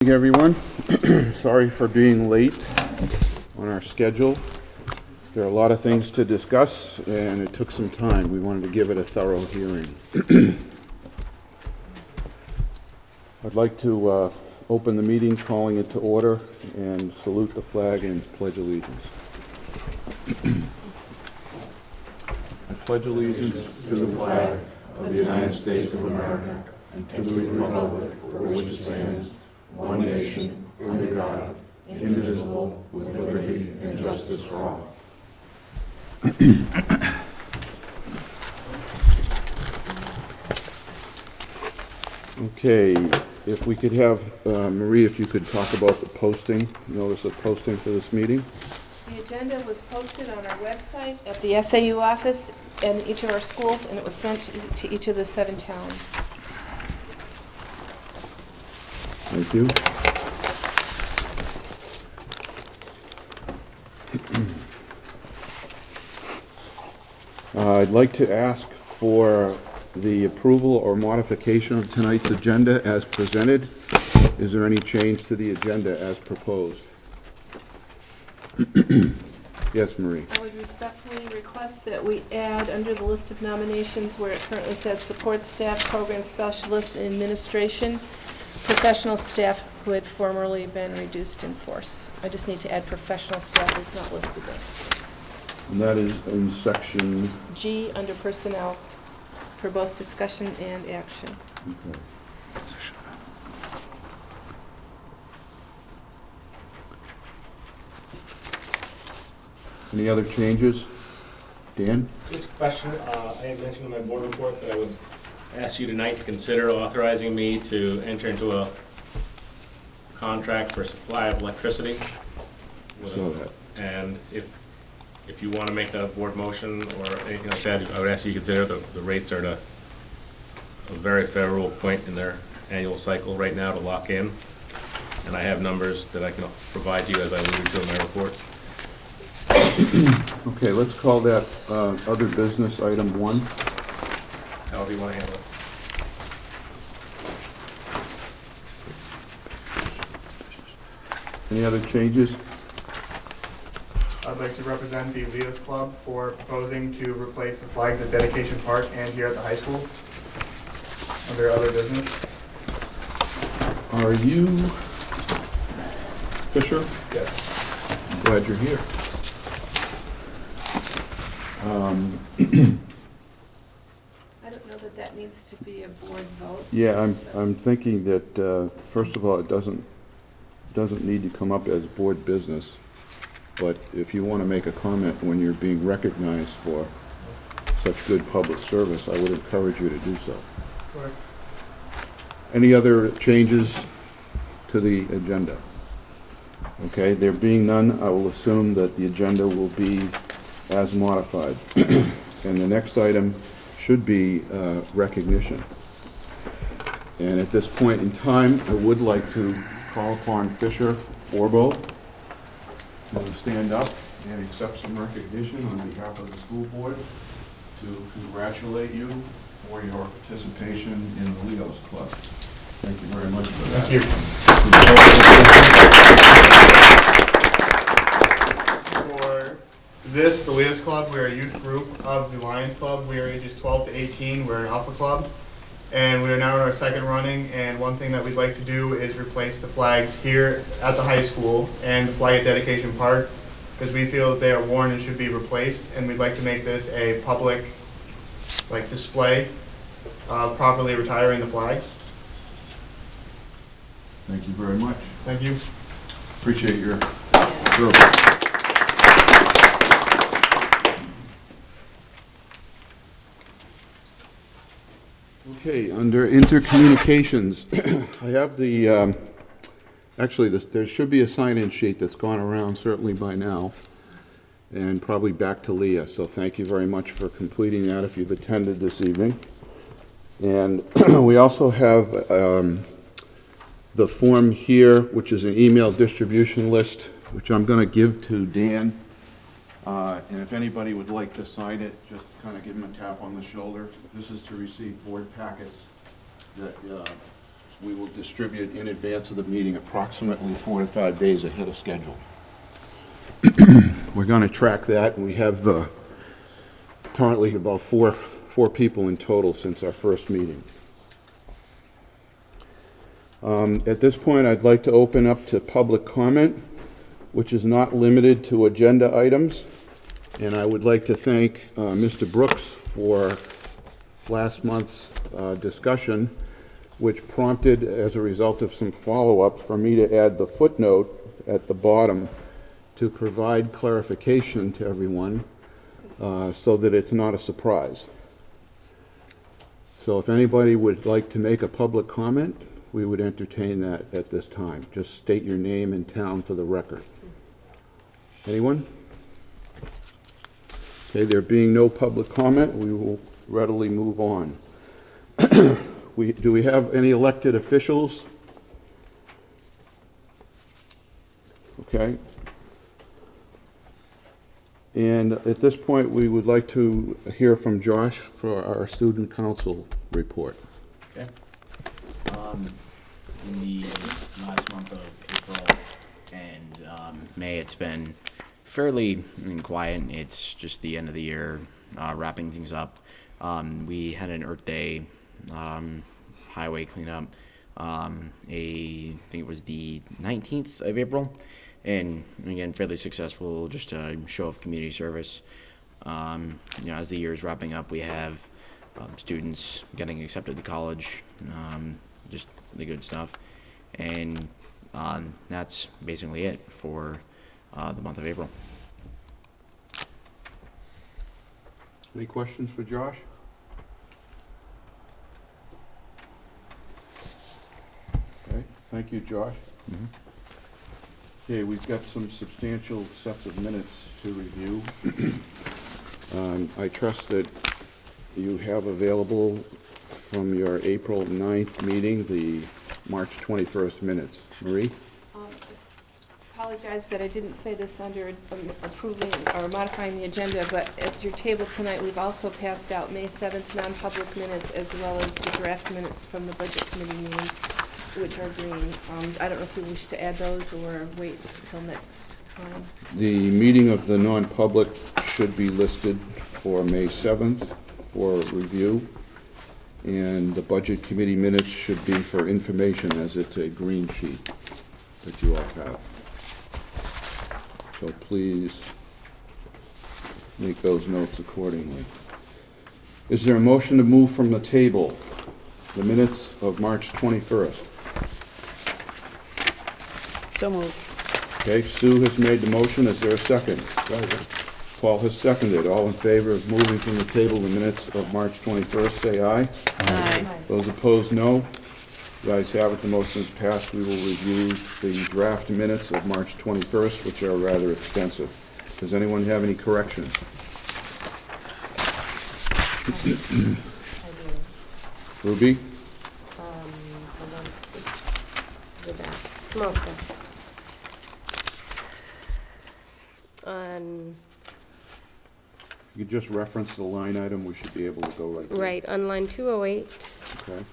Everyone, sorry for being late on our schedule. There are a lot of things to discuss and it took some time. We wanted to give it a thorough hearing. I'd like to open the meeting, calling it to order, and salute the flag and pledge allegiance. I pledge allegiance to the flag of the United States of America and to the republic for which it stands, one nation, under God, indivisible, with liberty and justice for all. Okay, if we could have, Marie, if you could talk about the posting, notice of posting for this meeting. The agenda was posted on our website at the SAU office and each of our schools, and it was sent to each of the 7 towns. Thank you. I'd like to ask for the approval or modification of tonight's agenda as presented. Is there any change to the agenda as proposed? Yes, Marie. I would respectfully request that we add under the list of nominations where it currently says support staff, program specialists, and administration, professional staff who had formerly been reduced in force. I just need to add professional staff. It's not listed there. And that is in section G under personnel for both discussion and action. Okay. Any other changes? Dan? Just a question. I had mentioned in my board report that I would ask you tonight to consider authorizing me to enter into a contract for supply of electricity. Saw that. And if you want to make that a board motion or anything like that, I would ask you to consider the rates are at a very favorable point in their annual cycle right now to lock in. And I have numbers that I can provide you as I alluded to in my report. Okay, let's call that other business item 1. However you want to handle it. Any other changes? I'd like to represent the Leaders Club for proposing to replace the flags at Dedication Park and here at the high school under other business. Are you Fisher? Yes. I'm glad you're here. I don't know that that needs to be a board vote. Yeah, I'm thinking that first of all, it doesn't need to come up as board business, but if you want to make a comment when you're being recognized for such good public service, I would encourage you to do so. Sure. Any other changes to the agenda? Okay, there being none, I will assume that the agenda will be as modified. And the next item should be recognition. And at this point in time, I would like to call upon Fisher Orbo to stand up and accept some recognition on behalf of the school board to congratulate you for your participation in the Leo's Club. Thank you very much for that. Thank you. For this, the Leaders Club, we're a youth group of the Lions Club. We are ages 12 to 18. We're an alpha club. And we are now in our second running, and one thing that we'd like to do is replace the flags here at the high school and the flag at Dedication Park, because we feel that they are worn and should be replaced, and we'd like to make this a public display of properly retiring the flags. Thank you very much. Thank you. Appreciate your service. Okay, under intercommunications, I have the, actually, there should be a sign-in sheet that's gone around certainly by now, and probably back to Leah, so thank you very much for completing that if you've attended this evening. And we also have the form here, which is an email distribution list, which I'm going to give to Dan. And if anybody would like to sign it, just kind of give him a tap on the shoulder. This is to receive board packets that we will distribute in advance of the meeting approximately 4 to 5 days ahead of schedule. We're going to track that, and we have currently about four people in total since our first meeting. At this point, I'd like to open up to public comment, which is not limited to agenda items. And I would like to thank Mr. Brooks for last month's discussion, which prompted, as a result of some follow-up, for me to add the footnote at the bottom to provide clarification to everyone so that it's not a surprise. So if anybody would like to make a public comment, we would entertain that at this time. Just state your name and town for the record. Anyone? Okay, there being no public comment, we will readily move on. Do we have any elected officials? Okay. And at this point, we would like to hear from Josh for our student council report. Okay. In the last month of April and May, it's been fairly quiet. It's just the end of the year, wrapping things up. We had an Earth Day highway cleanup. I think it was the 19th of April. And again, fairly successful, just a show of community service. As the year is wrapping up, we have students getting accepted to college, just the good stuff. And that's basically it for the month of April. Any questions for Josh? Okay, thank you, Josh. Mm-hmm. Okay, we've got some substantial sets of minutes to review. I trust that you have available from your April 9th meeting, the March 21st minutes. Marie? Apologize that I didn't say this under approving or modifying the agenda, but at your table tonight, we've also passed out May 7th non-public minutes as well as the draft minutes from the Budget Committee meeting, which are green. I don't know if you wish to add those or wait until next time. The meeting of the non-public should be listed for May 7th for review, and the Budget Committee minutes should be for information, as it's a green sheet that you all have. So please make those notes accordingly. Is there a motion to move from the table the minutes of March 21st? So moved. Okay, Sue has made the motion. Is there a second? Paul has seconded. All in favor of moving from the table the minutes of March 21st, say aye. Aye. Those opposed, no. The ayes have it. The motion is passed. We will review the draft minutes of March 21st, which are rather extensive. Does anyone have any corrections? Ruby? Hold on. Go back. Small stuff. You just reference the line item. We should be able to go right there. Right, on line 208, Okay.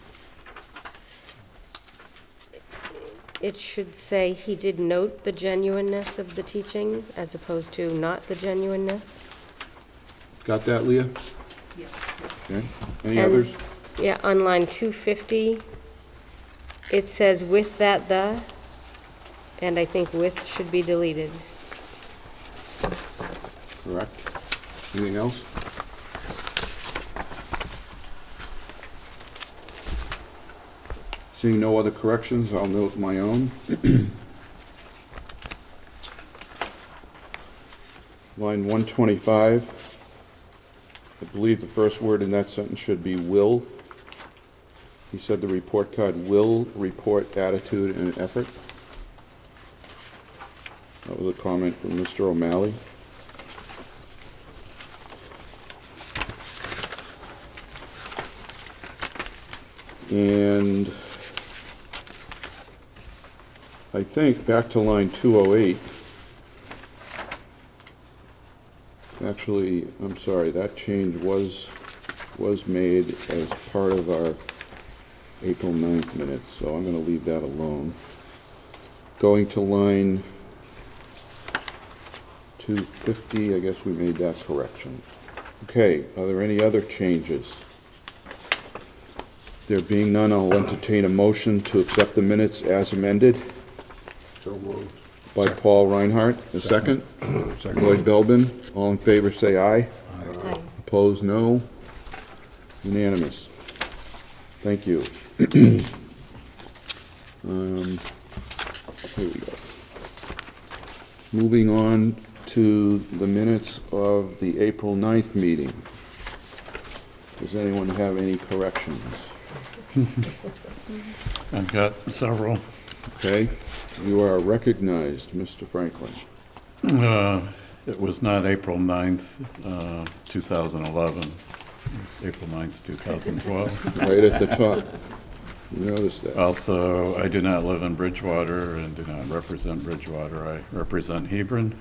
it should say he did note the genuineness of the teaching as opposed to not the genuineness. Got that, Leah? Yeah. Okay. Any And- others? Yeah, on line 250, it says with that the, and I think with should be deleted. Correct. Anything else? Seeing no other corrections, I'll note my own. Line 125, I believe the first word in that sentence should be will. He said the report card will report attitude and effort. That was a comment from Mr. O'Malley. And I think back to line 208, actually, I'm sorry, that change was made as part of our April 9th minutes, so I'm going to leave that alone. Going to line 250, I guess we made that correction. Okay, are there any other changes? There being none, I'll entertain a motion to accept the minutes as amended. So moved. By Paul Reinhardt, a second. Lloyd Belbin, all in favor say aye. Aye. Opposed, no. Unanimous. Thank you. Here we go. Moving on to the minutes of the April 9th meeting. Does anyone have any corrections? I've got several. Okay, you are recognized, Mr. Franklin. It was not April 9th, 2011. It was April 9th, 2012. Right at the top. You noticed that. Also, I do not live in Bridgewater and do not represent Bridgewater. I represent Hebron.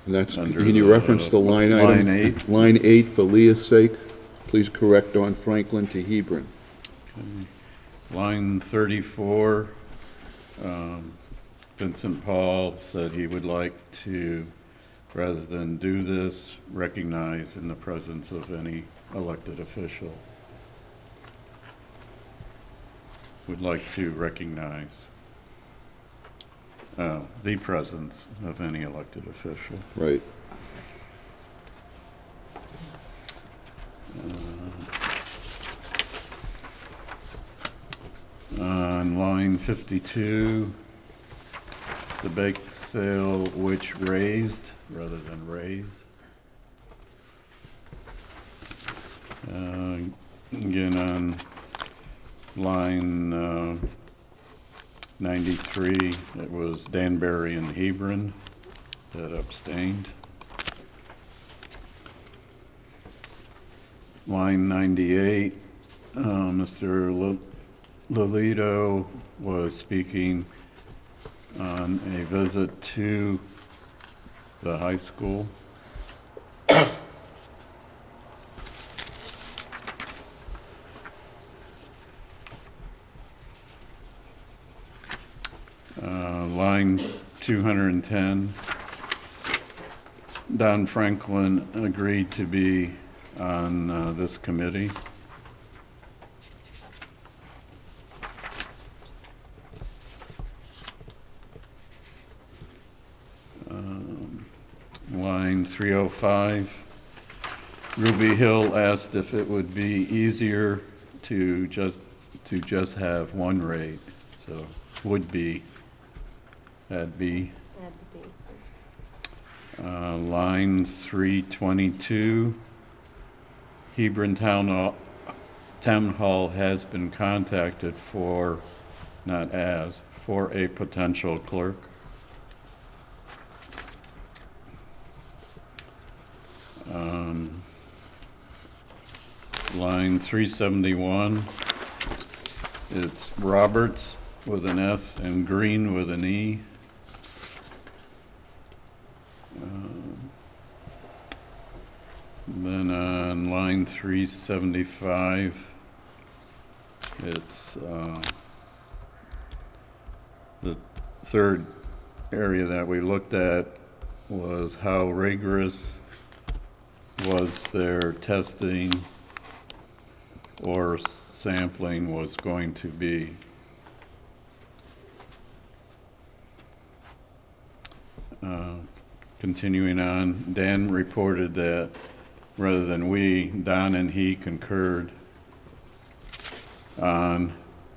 And that's, Under can you the reference the line item? line 8. Line 8, for Leah's sake, please correct on Franklin to Hebron. Line 34, Vincent Paul said he would like to, rather than do this, recognize in the presence of any elected official. Would like to recognize the presence of any elected official. Right. On line 52, the bake sale which raised rather than raise. Again, on line 93, it was Danbury and Hebron that abstained. Line 98, Mr. Lolito was speaking on a visit to the high school. Line 210, Don Franklin agreed to be on this committee. Line 305, Ruby Hill asked if it would be easier to just have one rate, so would be, that'd be. Line 322, Hebron Town Hall has been contacted for, not as, for a potential clerk. Line 371, it's Roberts with an S and Green with an E. Then on line 375, it's the third area that we looked at was how rigorous was their testing or sampling was going to be. Continuing on, Dan reported that rather than we, Don and he concurred on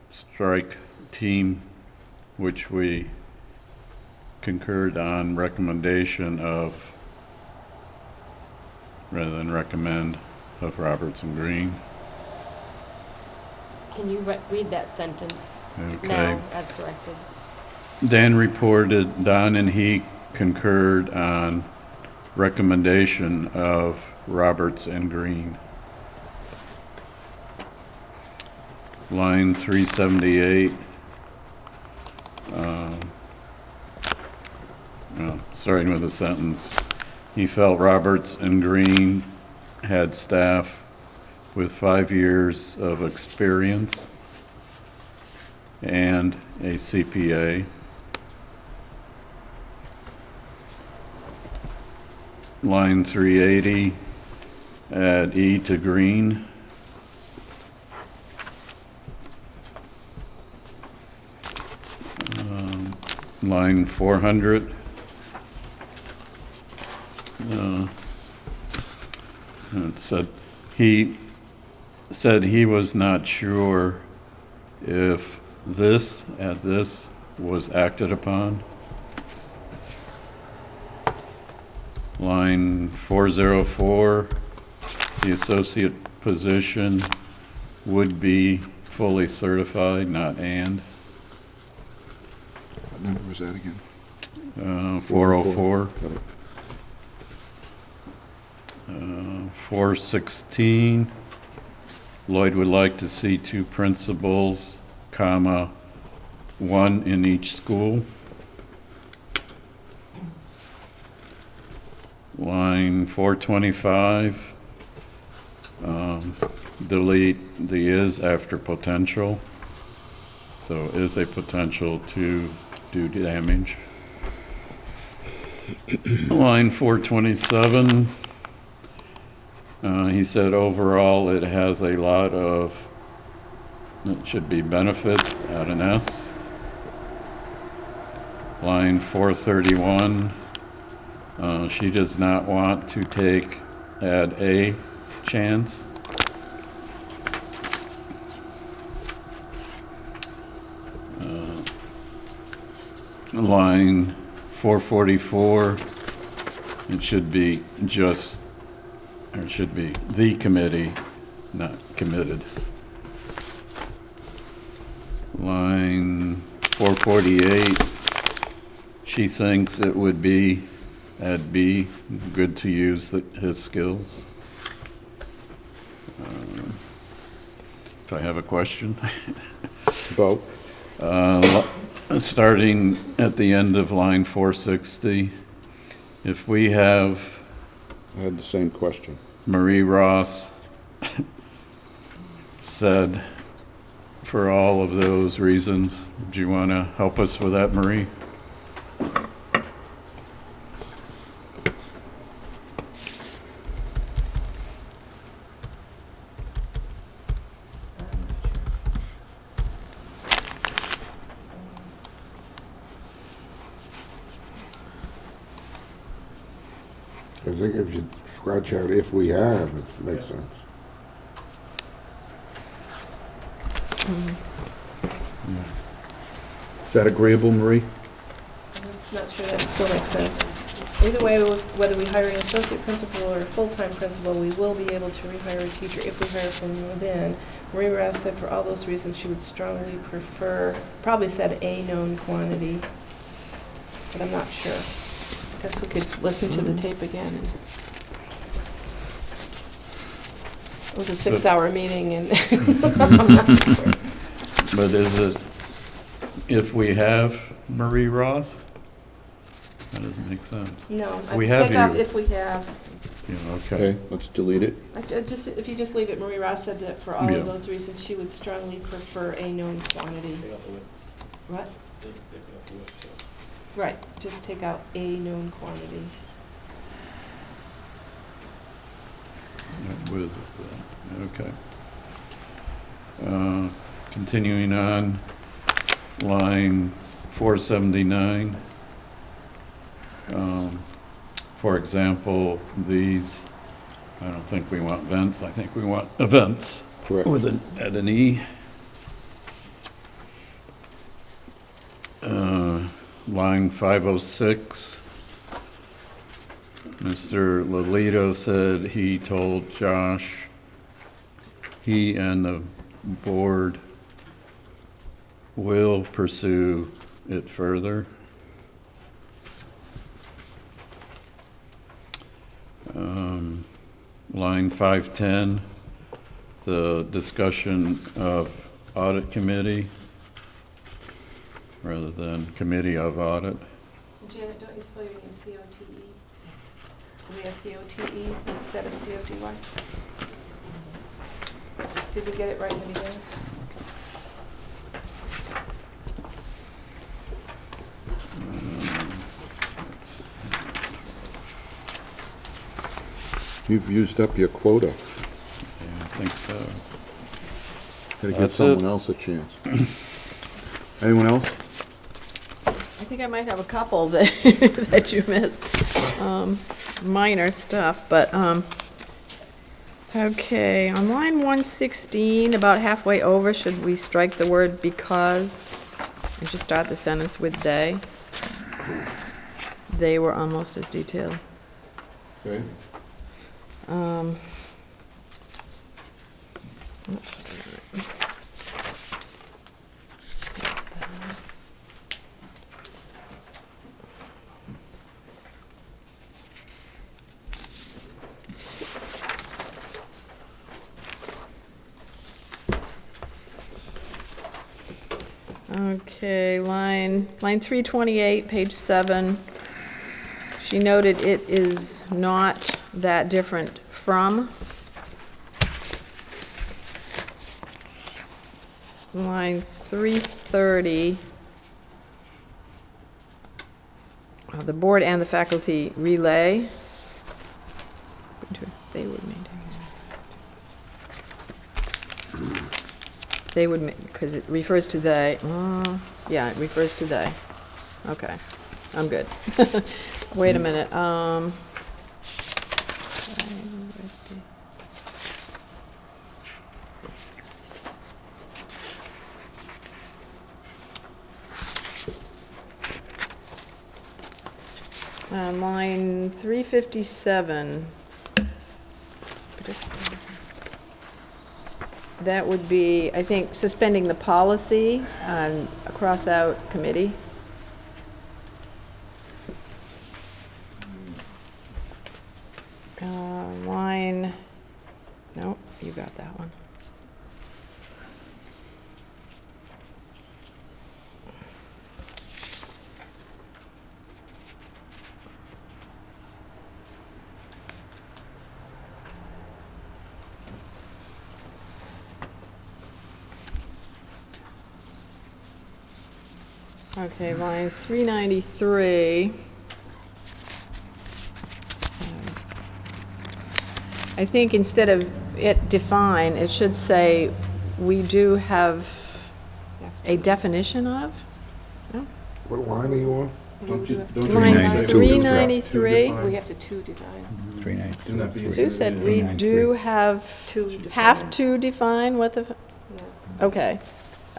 strike team, which we concurred on recommendation of, rather than recommend, of Roberts and Green. Can you read that sentence Okay. now as corrected? Dan reported Don and he concurred on recommendation of Roberts and Green. Line 378, starting with the sentence, he felt Roberts and Green had staff with 5 years of experience and a CPA. Line 380, add E to green. Line 400. It said he was not sure if this was acted upon. Line 404, the associate position would be fully certified, not and. What number was that again? 404. Got it. 416, Lloyd would like to see 2 principals, comma, 1 in each school. Line 425, delete the is after potential. So is a potential to do damage. Line 427, he said overall it has a lot of, it should be benefits, add an S. Line 431, she does not want to take, add a chance. Line 444, it should be just, or it should be the committee, not committed. Line 448, she thinks it would be, add B, good to use his skills. If I have a question. About? Starting at the end of line 460, if we have I had the same question. Marie Ross said, for all of those reasons, do you want to help us with that, Marie? I think if you scratch out if we have, it makes sense. Is that agreeable, Marie? I'm just not sure that still makes sense. Either way, whether we hire an associate principal or a full-time principal, we will be able to rehire a teacher if we hire from within. Marie Rouse said for all those reasons she would strongly prefer, probably said a known quantity, but I'm not sure. Guess we could listen to the tape again. It was a 6-hour meeting and I'm not sure. But is it, if we have Marie Ross? That doesn't make sense. No, We I'd have take out you. if we have. Yeah, Okay, okay. let's delete it. If you just leave it, Marie Ross said that for all Yeah. of those reasons, she would strongly prefer a known quantity. What? Right, just take out a known quantity. With, okay. Continuing on, line 479. For example, these, I don't think we want vents, I think we want events. Correct. With an, add an E. Line 506. Mr. Lolito said he told Josh he and the board will pursue it further. Line 510, the discussion of audit committee rather than committee of audit. Janet, don't you spell your name C-O-T-E? We have C-O-T-E instead of C-O-T-Y? Did we get it right in the beginning? You've used up your quota. Yeah, I think so. Gotta give That's someone it. else a chance. Anyone else? I think I might have a couple that, that you missed. Minor stuff, but, okay, on line 116, about halfway over, should we strike the word because? And just start the sentence with they? They were almost as detailed. Okay. Oops. Okay, line 328, page 7. She noted it is not that different from. Line 330. The board and the faculty relay. They would maintain. They would, because it refers to they. Yeah, it refers to they. Okay, I'm good. Wait a minute. Line 357. That would be, I think, suspending the policy on a cross-out committee. Line, no, you got that one. Okay, line 393. I think instead of it define, it should say, we do have a definition of? No? What line are you on? Don't you Line say- 393. We have to two divine. Isn't that be- Sue said we do have to define what the, okay,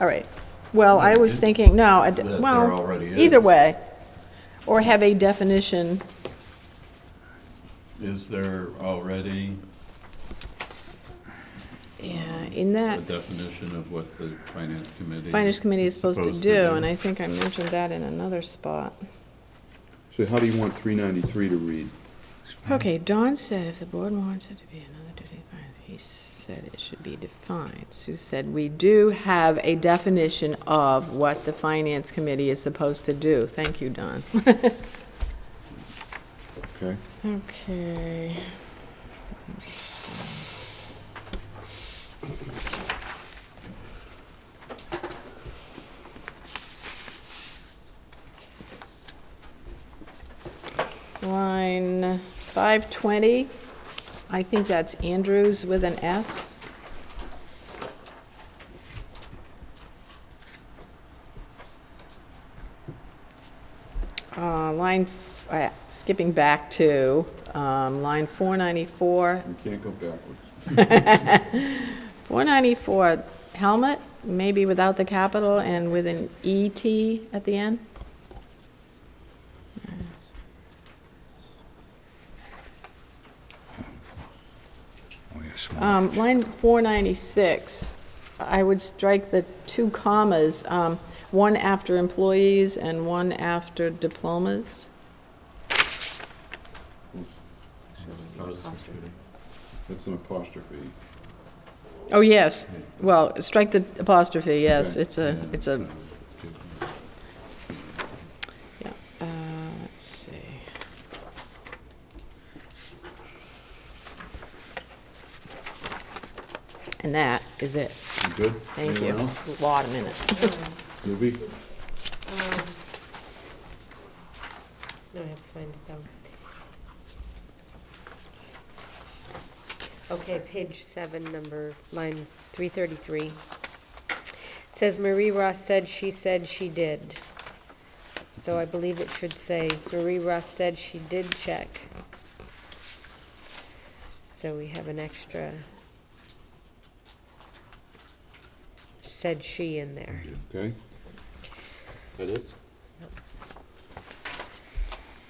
all right. Well, I was thinking, no, That there well, already is. either way, or have a definition. Is there already Yeah, in a that, definition of what the finance committee? finance committee is supposed to do, and I think I mentioned that in another spot. So how do you want 393 to read? Okay, Don said if the board wants it to be another duty, he said it should be defined. Sue said we do have a definition of what the finance committee is supposed to do. Thank you, Don. Okay. Okay. Line 520, I think that's Andrews with an S. Skipping back to line 494. You can't go backwards. 494, helmet, maybe without the capital and with an ET at the end. Line 496, I would strike the two commas, one after employees and one after diplomas. That's an apostrophe. Oh, yes, well, strike the apostrophe, yes, Okay. it's a, yeah, let's see. And that is it. You good? Thank you. Anyone else? A lot of minutes. Ruby? No, I have to find it though. Okay, page 7, line 333. It says Marie Ross said, she did. So I believe it should say, Marie Ross said she did check. So we have an extra said she in there. Okay. That it?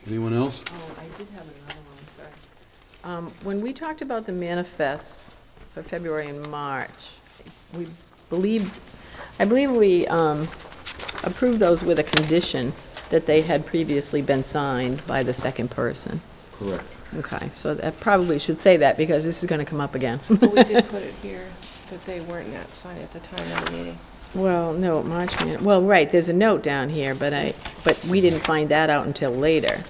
Anyone else? Oh, I did have another one, sorry. When we talked about the manifests for February and March, I believe we approved those with a condition that they had previously been signed by the second person. Correct. Okay, so that probably should say that because this is gonna come up again. But we did put it here, that they weren't not signed at the time of the meeting. Well, no, well, right, there's a note down here, but we didn't find that out until later.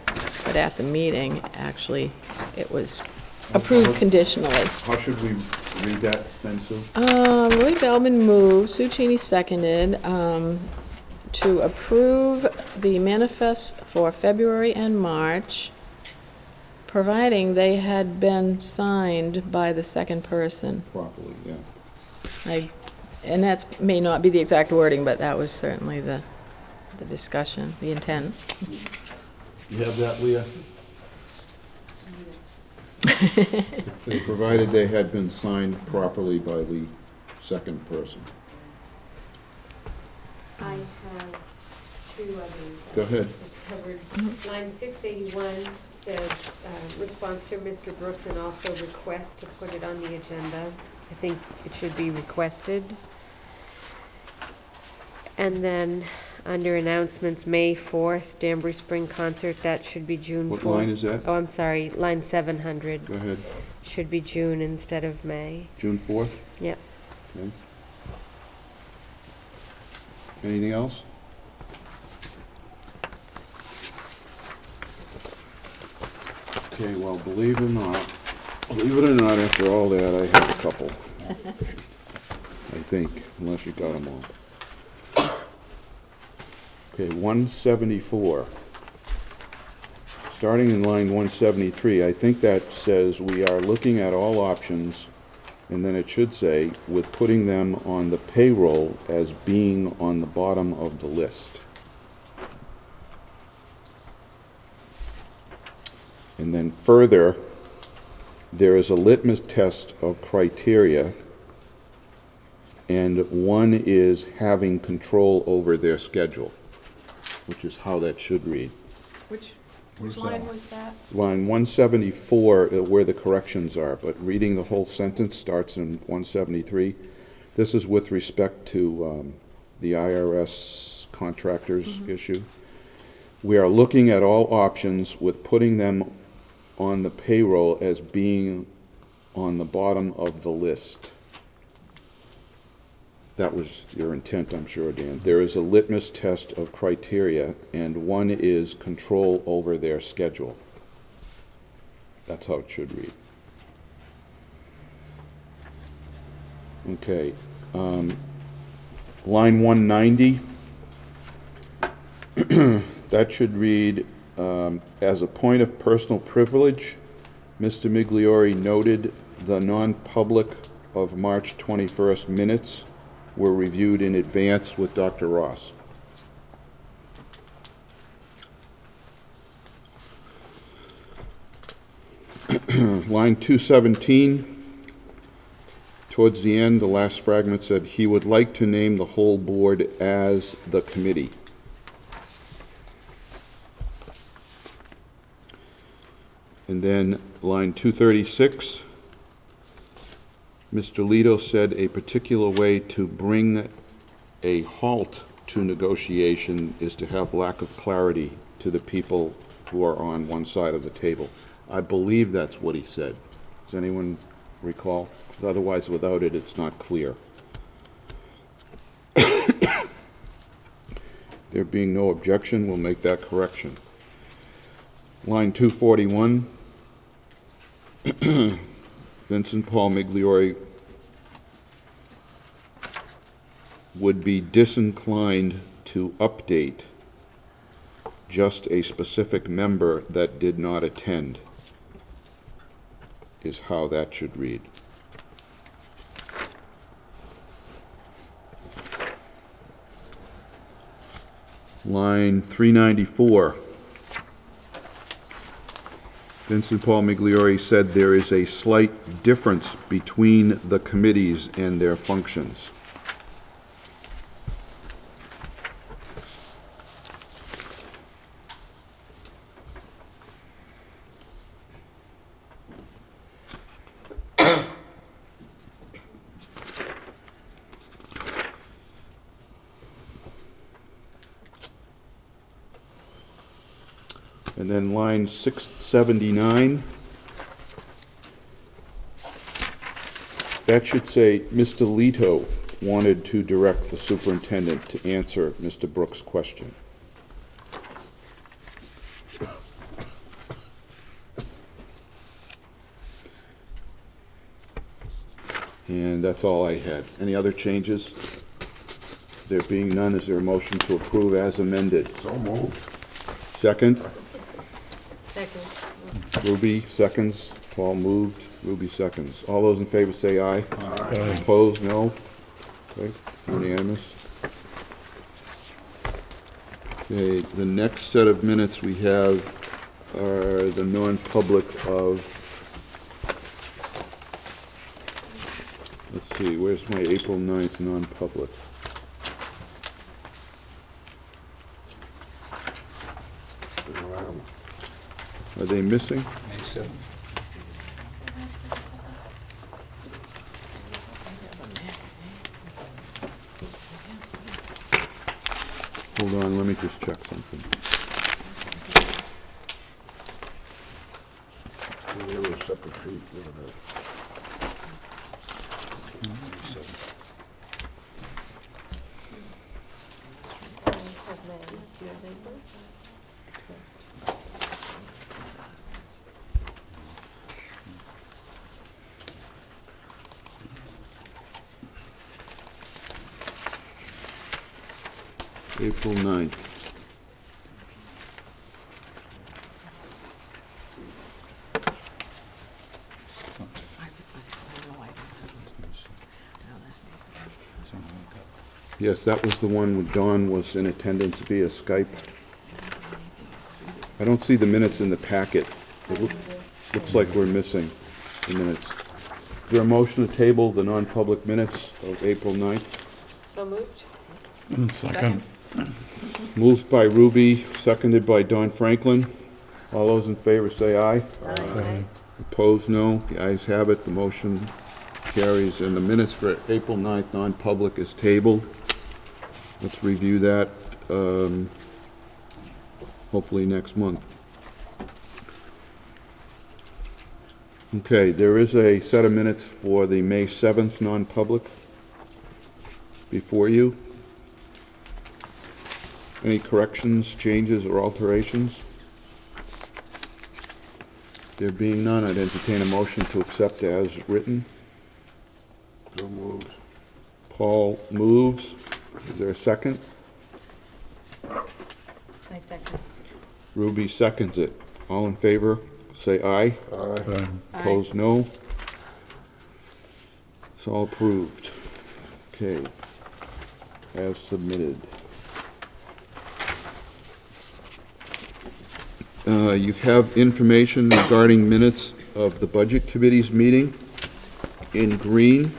But at the meeting, actually, it was approved conditionally. How should we read that then, Sue? Louis Belvin moved, Sue Cheney seconded, to approve the manifests for February and March, providing they had been signed by the second person. Properly, yeah. And that may not be the exact wording, but that was certainly the discussion, the intent. You have that, Leah? Provided they had been signed properly by the second person. I have 2 others. Go ahead. Just covered. Line 681 says, response to Mr. Brooks and also request to put it on the agenda. I think it should be requested. And then, under announcements, May 4th, Danbury Spring Concert, that should be June 4th. What line is that? Oh, I'm sorry, line 700. Go ahead. Should be June instead of May. June 4th? Yep. Okay. Anything else? Okay, well, believe it or not, after all that, I have a couple. I think, unless you got them all. Okay, 174. Starting in line 173, I think that says we are looking at all options, and then it should say, with putting them on the payroll as being on the bottom of the list. And then further, there is a litmus test of criteria, and one is having control over their schedule, which is how that should read. Which line was that? Line 174, where the corrections are, but reading the whole sentence starts in 173. This is with respect to the IRS contractors issue. We are looking at all options with putting them on the payroll as being on the bottom of the list. That was your intent, I'm sure, Dan. There is a litmus test of criteria, and one is control over their schedule. That's how it should read. Okay. Line 190. That should read, as a point of personal privilege, Mr. Migliori noted the non-public of March 21st minutes were reviewed in advance with Dr. Ross. Line 217, towards the end, the last fragment said he would like to name the whole board as the committee. And then line 236, Mr. Lito said a particular way to bring a halt to negotiation is to have lack of clarity to the people who are on one side of the table. I believe that's what he said. Does anyone recall? 'Cause otherwise, without it, it's not clear. There being no objection, we'll make that correction. Line 241, Vincent Paul Migliori would be disinclined to update just a specific member that did not attend, is how that should read. Line 394. Vincent Paul Migliori said there is a slight difference between the committees and their functions. And then line 679, that should say, Mr. Leto wanted to direct the superintendent to answer Mr. Brooks' question. And that's all I had. Any other changes? There being none, is there a motion to approve as amended? So moved. Second? Second. Ruby, seconds. Paul moved. Ruby, seconds. All those in favor say aye. Aye. Opposed, no? Okay, unanimous. Okay, the next set of minutes we have are the non-public of, let's see, where's my April 9th non-public? Are they missing? May 7th. Hold on, let me just check something. There was a separate sheet. Look at that. May 7th. April 9th. Yes, that was the one when Dawn was in attendance via Skype. I don't see the minutes in the packet. It looks like we're missing the minutes. Is there a motion to table the non-public minutes of April 9th? So moved. Second. Moved by Ruby, seconded by Don Franklin. All those in favor say aye. Aye. Opposed, no. The ayes have it. The motion carries, and the minutes for April 9th non-public is tabled. Let's review that, hopefully next month. Okay, there is a set of minutes for the May 7th non-public before you. Any corrections, changes, or alterations? There being none, I'd entertain a motion to accept as written. So moved. Paul moves. Is there a second? I second. Ruby seconds it. All in favor, say aye. Aye. Opposed, no. It's all approved. Okay. As submitted. You have information regarding minutes of the Budget Committee's meeting in green.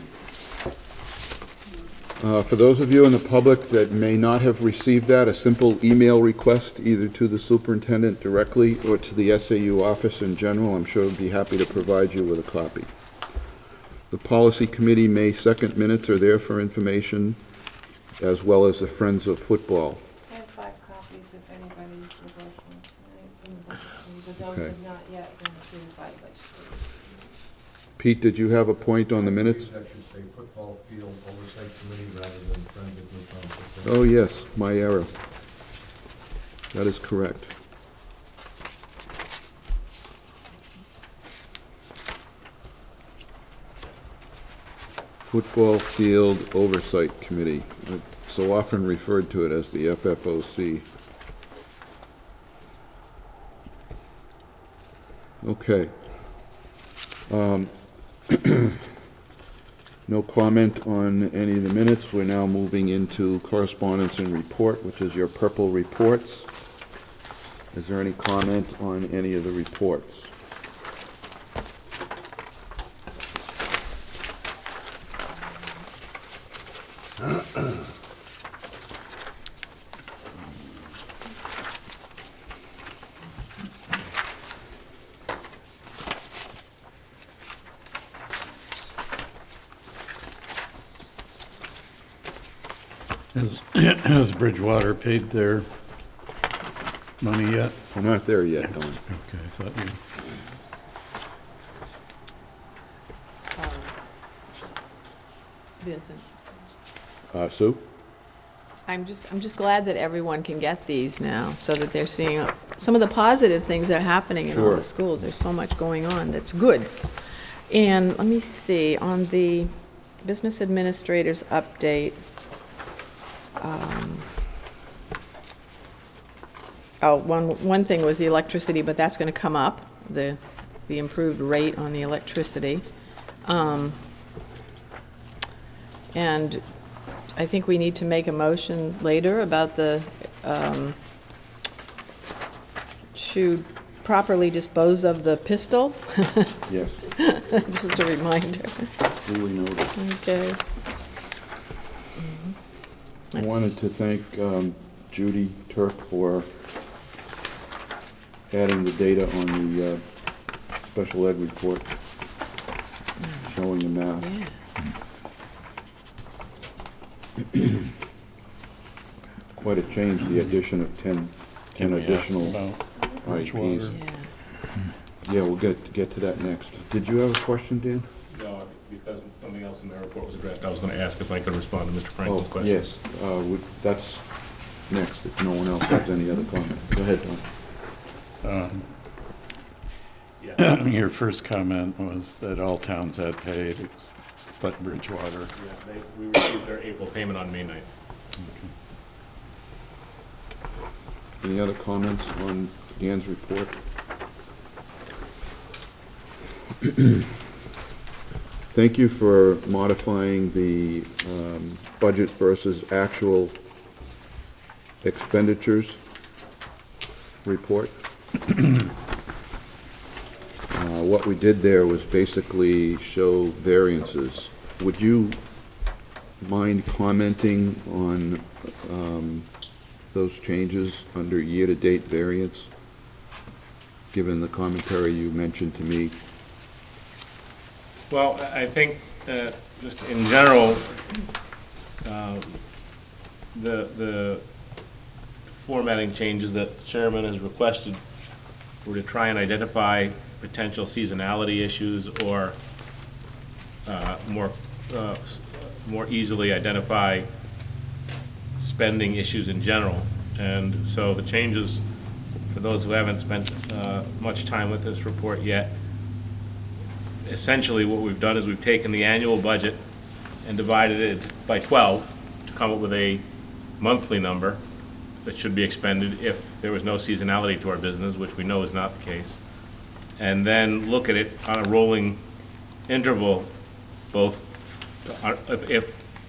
For those of you in the public that may not have received that, a simple email request either to the superintendent directly or to the SAU office in general, I'm sure would be happy to provide you with a copy. The Policy Committee May 2nd minutes are there for information, as well as the Friends of Football. I have 5 copies if anybody would like one tonight. But those Okay. have not yet been approved by legislature. Pete, did you have a point on the minutes? That should say football field oversight committee rather than friends of Newtown football. Oh, yes, my error. That is correct. Football Field Oversight Committee, so often referred to it as the FFOC. Okay. No comment on any of the minutes. We're now moving into correspondence and report, which is your purple reports. Is there any comment on any of the reports? Has Bridgewater paid their money yet? We're not there yet, Don. Okay, I thought you... Vincent? Sue? I'm just glad that everyone can get these now, so that they're seeing some of the positive things that are happening in all Sure. the schools. There's so much going on that's good. And let me see, on the business administrators update, one thing was the electricity, but that's going to come up, the improved rate on the electricity. And I think we need to make a motion later about the, to properly dispose of the pistol. Yes, Just a reminder. duly noted. Okay. I wanted to thank Judy Turk for adding the data on the special ed report, showing the math. Yes. Quite a change, the addition of 10 Can we ask additional about IEPs. Bridgewater? Yeah. Yeah, we'll get to that next. Did you have a question, Dan? No, because something else in the report was addressed, I was gonna ask if I could respond to Mr. Franklin's Oh, question. yes, that's next, if no one else has any other comment. Go ahead, Don. Yeah. Your first comment was that all towns had paid, but Bridgewater. Yeah, we received their April payment on May 9th. Any other comments on Dan's report? Thank you for modifying the budget versus actual expenditures report. What we did there was basically show variances. Would you mind commenting on those changes under year-to-date variance, given the commentary you mentioned to me? Well, I think, just in general, the formatting changes that the chairman has requested were to try and identify potential seasonality issues or more easily identify spending issues in general. And so the changes, for those who haven't spent much time with this report yet, essentially what we've done is we've taken the annual budget and divided it by 12 to come up with a monthly number that should be expended if there was no seasonality to our business, which we know is not the case. And then look at it on a rolling interval, both,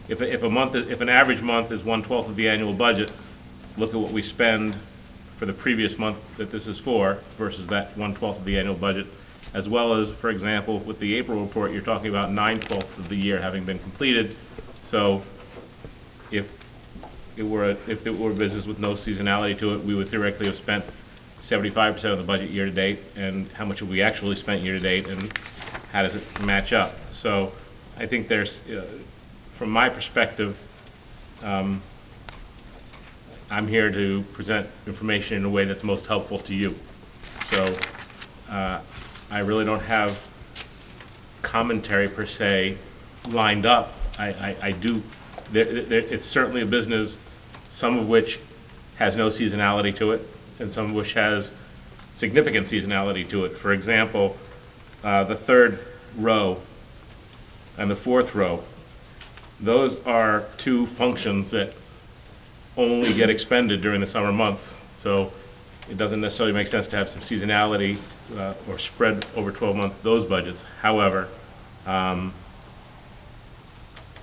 if an average month is 1/12 of the annual budget, look at what we spend for the previous month that this is for versus that 1/12 of the annual budget, as well as, for example, with the April report, you're talking about 9/12 of the year having been completed. So if it were a business with no seasonality to it, we would theoretically have spent 75% of the budget year-to-date, and how much have we actually spent year-to-date, and how does it match up? So I think there's, from my perspective, I'm here to present information in a way that's most helpful to you. So I really don't have commentary per se lined up. I do, it's certainly a business, some of which has no seasonality to it, and some of which has significant seasonality to it. For example, the third row and the fourth row those are two functions that only get expended during the summer months. So it doesn't necessarily make sense to have some seasonality or spread over 12 months, those budgets. However,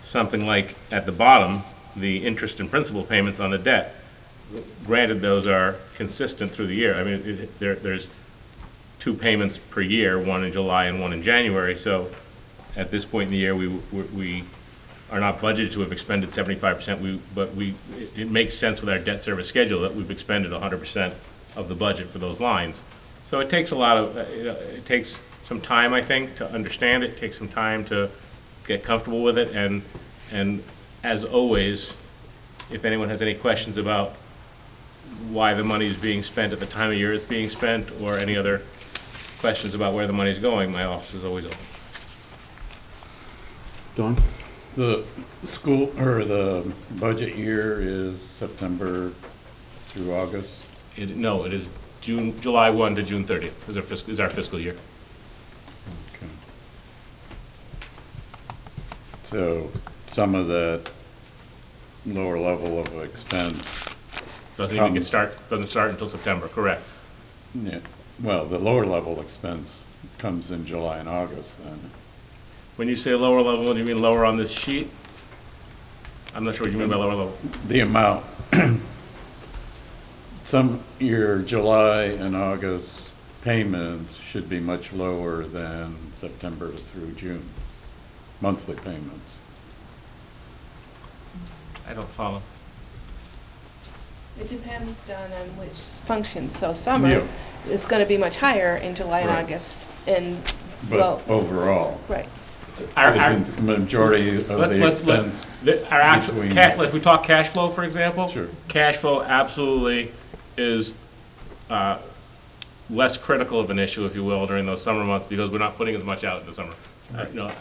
something like at the bottom, the interest and principal payments on the debt, granted those are consistent through the year. I mean, there's two payments per year, one in July and one in January. So at this point in the year, we are not budgeted to have expended 75%, but it makes sense with our debt service schedule that we've expended 100% of the budget for those lines. So it takes it takes some time, I think, to understand it. It takes some time to get comfortable with it, and as always, if anyone has any questions about why the money is being spent at the time of year it's being spent, or any other questions about where the money is going, my office is always open. Don? The school, or the budget year is September through August? No, it is July 1 to June 30th is our fiscal year. Okay. So some of that lower level of expense, Doesn't start until September, correct? yeah, well, the lower level expense comes in July and August then. When you say lower level, do you mean lower on this sheet? I'm not sure what you mean by lower level. The amount. Some year, July and August payments should be much lower than September through June, monthly payments. I don't follow. It depends, Don, on which function. So summer Yeah. is going to be much higher in July and Right. August, and, But well, overall, right. isn't the majority of the expense between? If we talk cash flow, for example. Sure. Cash flow absolutely is less critical of an issue, if you will, during those summer months, because we're not putting as much out in the summer.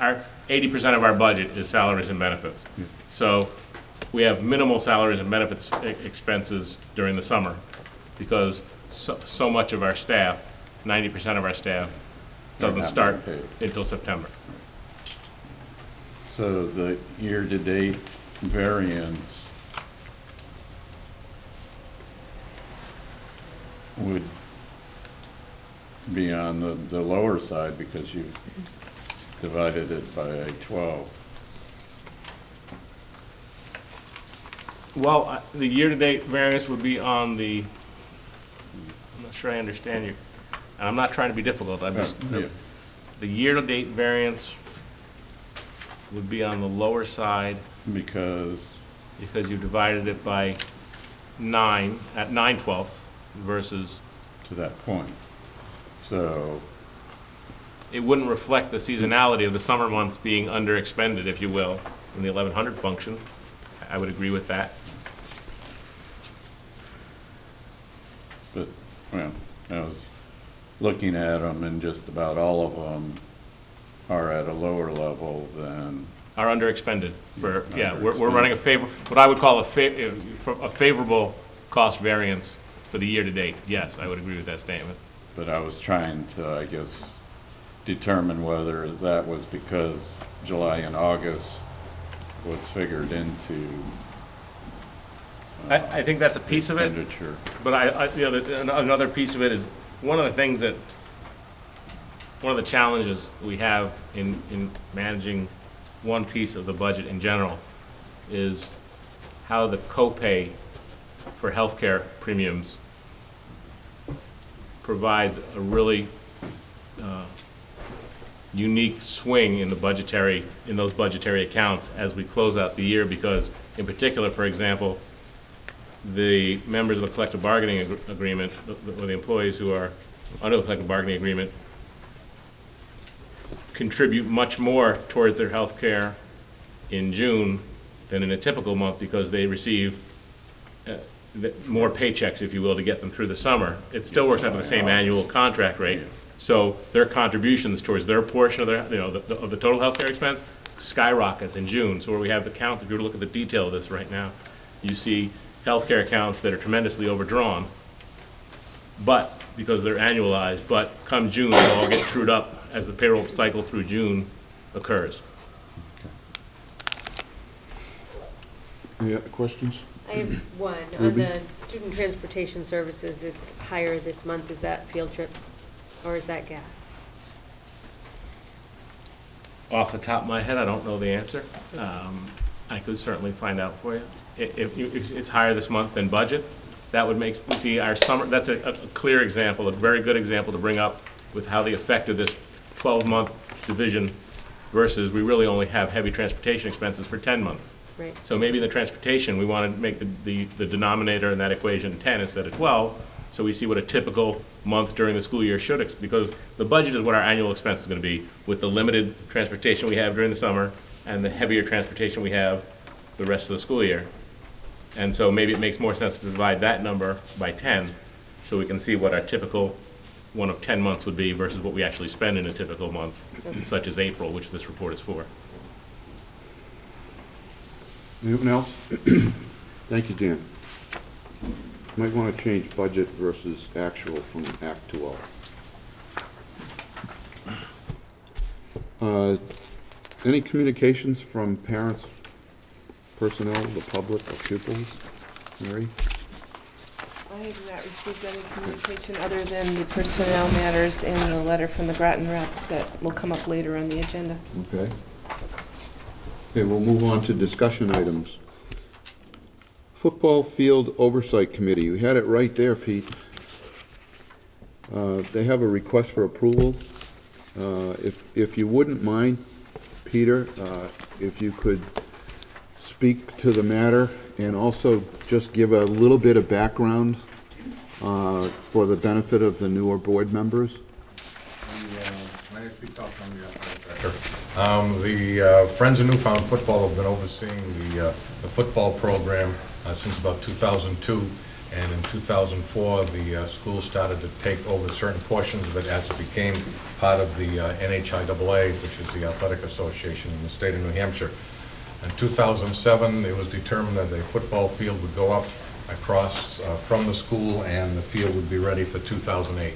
Our 80% of our budget is salaries and benefits. Yeah. So we have minimal salaries and benefits expenses during the summer, because so much of our staff, 90% of our staff, doesn't not start paid. until September. So the year-to-date variance would be on the lower side because you divided it by 12. Well, the year-to-date variance would be on the, I'm not sure I understand you, and I'm not trying to be difficult, I'm just, Yeah. the year-to-date variance would be on the lower side Because, because you divided it by 9, at 9/12 versus, to that point. So, it wouldn't reflect the seasonality of the summer months being under-expended, if you will, in the 1100 function. I would agree with that. but, well, I was looking at them and just about all of them are at a lower level than, Are under-expended for, yeah, we're Under-expended. running what I would call a favorable cost variance for the year-to-date. Yes, I would agree with that statement. but I was trying to, I guess, determine whether that was because July and August was figured into I think that's a piece of it, expenditure. but another piece of it is, one of the challenges we have in managing one piece of the budget in general is how the copay for healthcare premiums provides a really unique swing in those budgetary accounts as we close out the year, because in particular, for example, the members of the collective bargaining agreement, or the employees who are under the collective bargaining agreement, contribute much more towards their health care in June than in a typical month, because they receive more paychecks, if you will, to get them through the summer. It still works out to the same annual contract rate. So their contributions towards their portion of their, of the total healthcare expense skyrockets in June. So where we have accounts, if you were to look at the detail of this right now, you see healthcare accounts that are tremendously overdrawn, but because they're annualized, but come June, they'll all get trued up as the payroll cycle through June occurs. Any other questions? I have one. On Ruby? the student transportation services, it's higher this month. Is that field trips or is that gas? Off the top of my head, I don't know the answer. I could certainly find out for you. If it's higher this month than budget, that would make, see, our summer, that's a clear example, a very good example to bring up with how the effect of this 12-month division versus we really only have heavy transportation expenses for 10 months. Right. So maybe the transportation, we want to make the denominator in that equation 10 instead of 12, so we see what a typical month during the school year should, because the budget is what our annual expense is going to be with the limited transportation we have during the summer and the heavier transportation we have the rest of the school year. And so maybe it makes more sense to divide that number by 10 so we can see what our typical one of 10 months would be versus what we actually spend in a typical month, such as April, which this report is for. Anyone else? Thank you, Dan. Might want to change budget versus actual from actual. Any communications from parents, personnel, the public, or pupils? Mary? I have not received any communication other than the personnel matters in the letter from the Groton rep that will come up later on the agenda. Okay. Okay, we'll move on to discussion items. Football Field Oversight Committee, you had it right there, Pete. They have a request for approval. If you wouldn't mind, Peter, if you could speak to the matter and also just give a little bit of background for the benefit of the newer board members. My name is Pete Tuck, I'm the athletic director. The Friends of Newfound Football have been overseeing the football program since about 2002, and in 2004 the school started to take over certain portions of it as it became part of the NHIAA, which is the athletic association in the state of New Hampshire. In 2007, it was determined that a football field would go up across from the school and the field would be ready for 2008.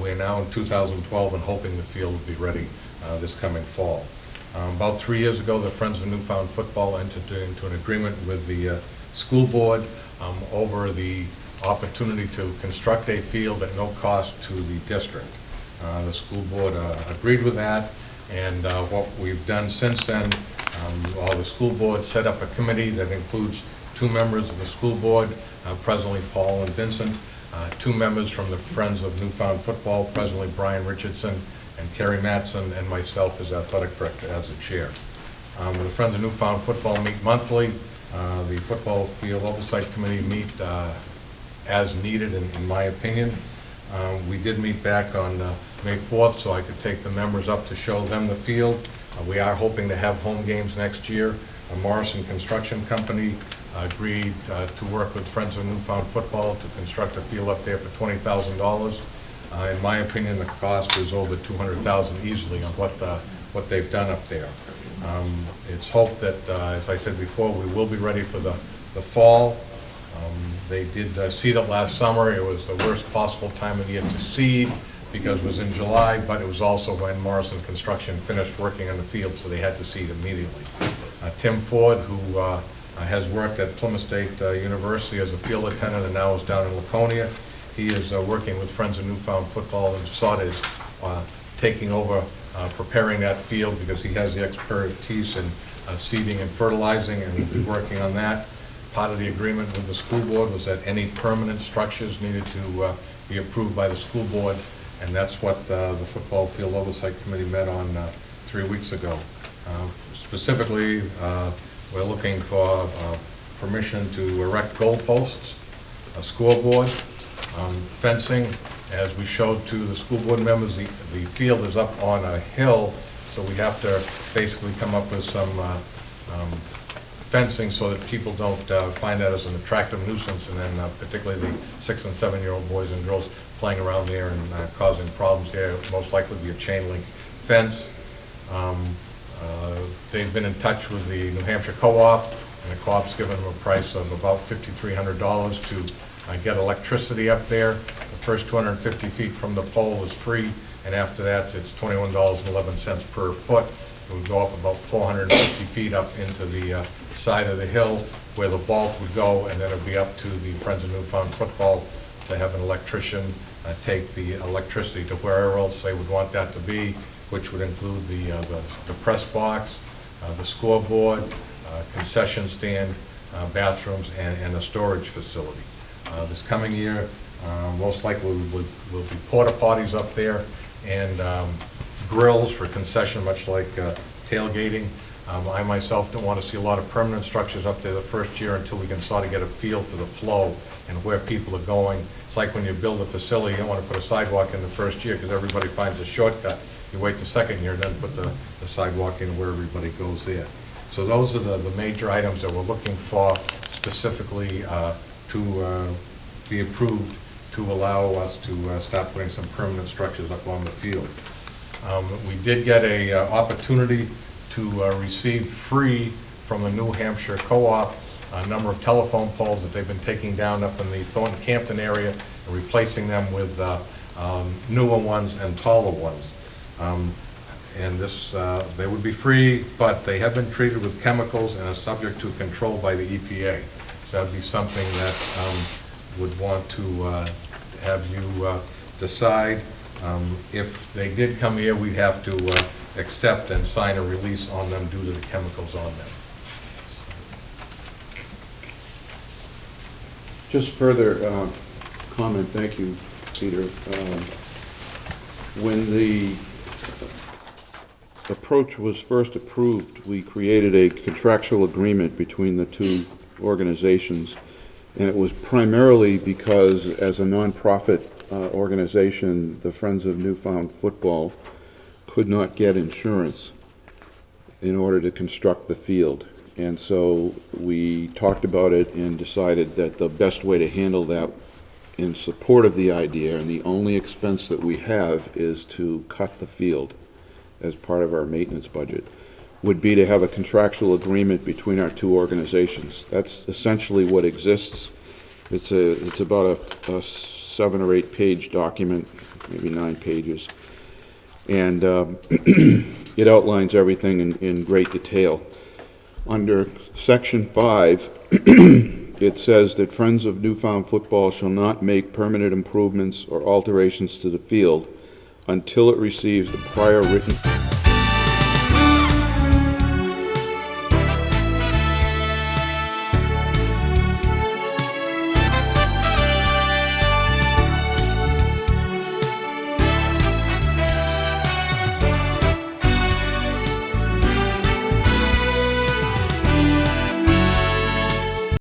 We're now in 2012 and hoping the field will be ready this coming fall. About 3 years ago, the Friends of Newfound Football entered into an agreement with the school board over the opportunity to construct a field at no cost to the district. The school board agreed with that, and what we've done since then, the school board set up a committee that includes 2 members of the school board, presently Paul and Vincent, 2 members from the Friends of Newfound Football, presently Brian Richardson and Kerry Matson, and myself as athletic director as the chair. The Friends of Newfound Football meet monthly. The Football Field Oversight Committee meet as needed, in my opinion. We did meet back on May 4th, so I could take the members up to show them the field. We are hoping to have home games next year. Morrison Construction Company agreed to work with Friends of Newfound Football to construct a field up there for $20,000. In my opinion, the cost is over $200,000 easily on what they've done up there. It's hoped that, as I said before, we will be ready for the fall. They did seed it last summer. It was the worst possible time of the year to seed because it was in July, but it was also when Morrison Construction finished working on the field, so they had to seed immediately. Tim Ford, who has worked at Plymouth State University as a field attendant and now is down in Laconia, he is working with Friends of Newfound Football and SOT is taking over preparing that field because he has the expertise in seeding and fertilizing, and we'll be working on that. Part of the agreement with the school board was that any permanent structures needed to be approved by the school board, and that's what the Football Field Oversight Committee met on 3 weeks ago. Specifically, we're looking for permission to erect goalposts, a scoreboard, fencing. As we showed to the school board members, the field is up on a hill, so we have to basically come up with some fencing so that people don't find that as an attractive nuisance, and then particularly the 6- and 7-year-old boys and girls playing around there and causing problems there. Most likely be a chain link fence. They've been in touch with the New Hampshire Co-op, and the co-op's given them a price of about $5,300 to get electricity up there. The first 250 feet from the pole is free, and after that it's $21.11 per foot. It would go up about 450 feet up into the side of the hill where the vault would go, and then it'd be up to the Friends of Newfound Football to have an electrician take the electricity to wherever else they would want that to be, which would include the press box, the scoreboard, concession stand, bathrooms, and a storage facility. This coming year, most likely will be porta potties up there and grills for concession, much like tailgating. I myself don't want to see a lot of permanent structures up there the first year until we can sort of get a feel for the flow and where people are going. It's like when you build a facility, you don't want to put a sidewalk in the first year because everybody finds a shortcut. You wait the second year and then put the sidewalk in where everybody goes there. So those are the major items that we're looking for specifically to be approved to allow us to start putting some permanent structures up on the field. We did get a opportunity to receive free from the New Hampshire Co-op a number of telephone poles that they've been taking down up in the Thornton Campton area and replacing them with newer ones and taller ones. And this, they would be free, but they have been treated with chemicals and are subject to control by the EPA. So that'd be something that would want to have you decide. If they did come here, we'd have to accept and sign a release on them due to the chemicals on them. Just further comment, thank you, Peter. When the approach was first approved, we created a contractual agreement between the two organizations, and it was primarily because as a nonprofit organization, the Friends of Newfound Football could not get insurance in order to construct the field. And so we talked about it and decided that the best way to handle that in support of the idea, and the only expense that we have is to cut the field as part of our maintenance budget, would be to have a contractual agreement between our two organizations. That's essentially what exists. It's about a 7 or 8 page document, maybe 9 pages. And it outlines everything in great detail. Under Section 5, it says that Friends of Newfound Football shall not make permanent improvements or alterations to the field until it receives the prior written